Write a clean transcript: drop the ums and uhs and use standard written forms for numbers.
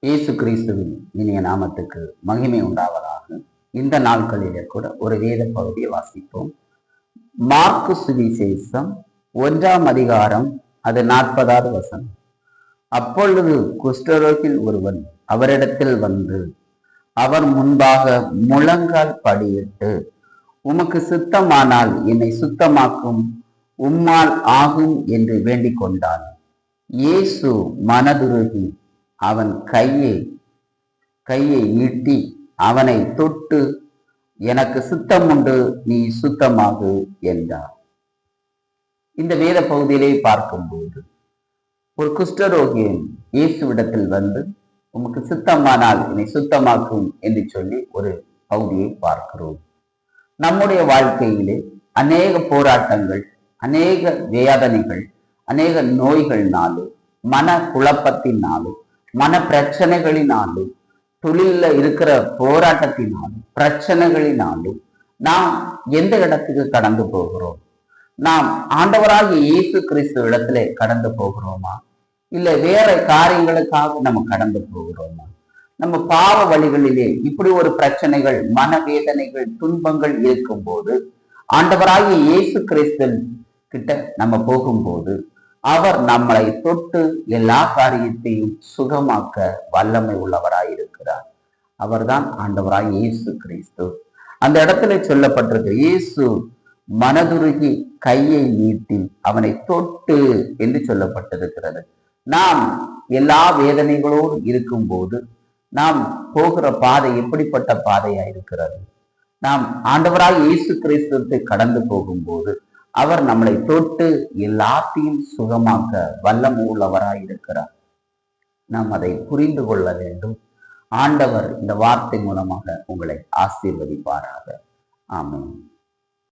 இயேசு கிறிஸ்துவின் இனிய நாமத்துக்கு மகிமை உண்டாவதாக. இந்த நாட்களிலே கூட ஒரு வேத பகுதியை வாசிப்போம். மார்க்கு சுவிசேஷம் 1ஆம் அதிகாரம், அது 40வது வசனம். அப்பொழுது குஷ்டரோகில் ஒருவன் அவரிடத்தில் வந்து அவர் முன்பாக முழங்கால் படியிட்டு, உமக்கு சித்தமானால் என்னை சுத்தமாக்கும், உம்மால் ஆகும் என்று வேண்டிக் கொண்டான். இயேசு மனதுருகி அவன் கையை நீட்டி அவனை தொட்டு, எனக்கு சுத்தம் உண்டு, நீ சுத்தமாகு என்றார். இந்த வேத பகுதியிலே பார்க்கும்போது ஒரு குஷ்டரோகியன் இயேசுவிடத்தில் வந்து உமக்கு சுத்தமானால் என்னை சுத்தமாக்கும் என்று சொல்லி ஒரு பகுதியை பார்க்கிறோம். நம்முடைய வாழ்க்கையிலே அநேக போராட்டங்கள், அநேக வேதனைகள், அநேக நோய்கள்னாலும், மன குழப்பத்தினாலும், மன பிரச்சனைகளினாலும், தொழில இருக்கிற போராட்டத்தினாலும், பிரச்சனைகளினாலும் நாம் எந்த இடத்துக்கு கடந்து போகிறோம்? நாம் ஆண்டவராகிய இயேசு கிறிஸ்து இடத்துல கடந்து போகிறோமா? இல்ல வேற காரியங்களுக்காக நம்ம கடந்து போகிறோமா? நம்ம பாவ வழிகளிலே இப்படி ஒரு பிரச்சனைகள், மனவேதனைகள், துன்பங்கள் இருக்கும் போது ஆண்டவராகிய இயேசு கிறிஸ்து கிட்ட நம்ம போகும்போது அவர் நம்மளை தொட்டு எல்லா காரியத்தையும் சுகமாக்க வல்லமை உள்ளவராய் இருக்கிறார். அவர்தான் ஆண்டவராய் இயேசு கிறிஸ்து. அந்த இடத்துல சொல்லப்பட்டிருக்கு, இயேசு மனதுருகி கையை நீட்டி அவனை தொட்டு என்று சொல்லப்பட்டிருக்கிறது. நாம் எல்லா வேதனைகளோடு இருக்கும் போது நாம் போகிற பாதை எப்படிப்பட்ட பாதையா இருக்கிறது? நாம் ஆண்டவராய் இயேசு கிறிஸ்துவை கடந்து போகும்போது அவர் நம்மளை தொட்டு எல்லாத்தையும் சுகமாக்க வல்லமை உள்ளவராய் இருக்கிறார். நாம் அதை புரிந்து கொள்ள வேண்டும். ஆண்டவர் இந்த வார்த்தை மூலமாக உங்களை ஆசீர்வதிப்பாராக. ஆமென்.